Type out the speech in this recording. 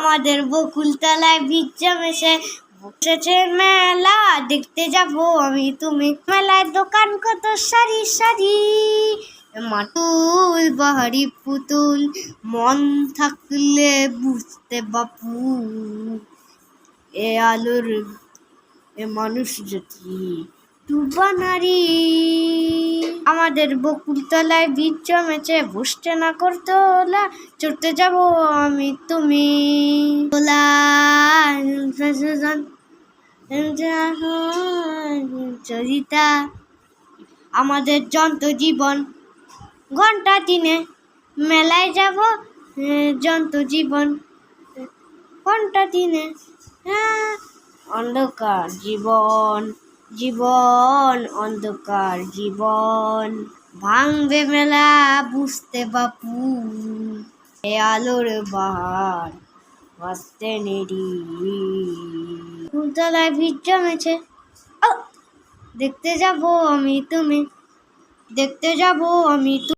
আমাদের বকুলতলায় ভিড় জমেছে, বসেছে মেলা, দেখতে যাব আমি তুমি। মেলায় দোকান কত সারি সারি, মাতুল বাহারি পুতুল, মন থাকলে বুঝতে বাপু, এ আলোর এ মানুষ জাতি ডুবা নারী। আমাদের বকুলতলায় ভিড় জমেছে, বসতে না করতোলা, চড়তে যাব আমি তুমি। চরিতা আমাদের যন্ত্র জীবন, ঘন্টা দিনে মেলায় যাব, যন্ত্র জীবন ঘন্টা দিনে। হ্যাঁ, অন্ধকার জীবন, জীবন অন্ধকার জীবন, ভাঙবে মেলা বুঝতে বাপু, এ আলোর বাহার বাঁচতে নেরি। বকুলতলায় ভিড় জমেছে, দেখতে যাব আমি তুমি, দেখতে যাব আমি।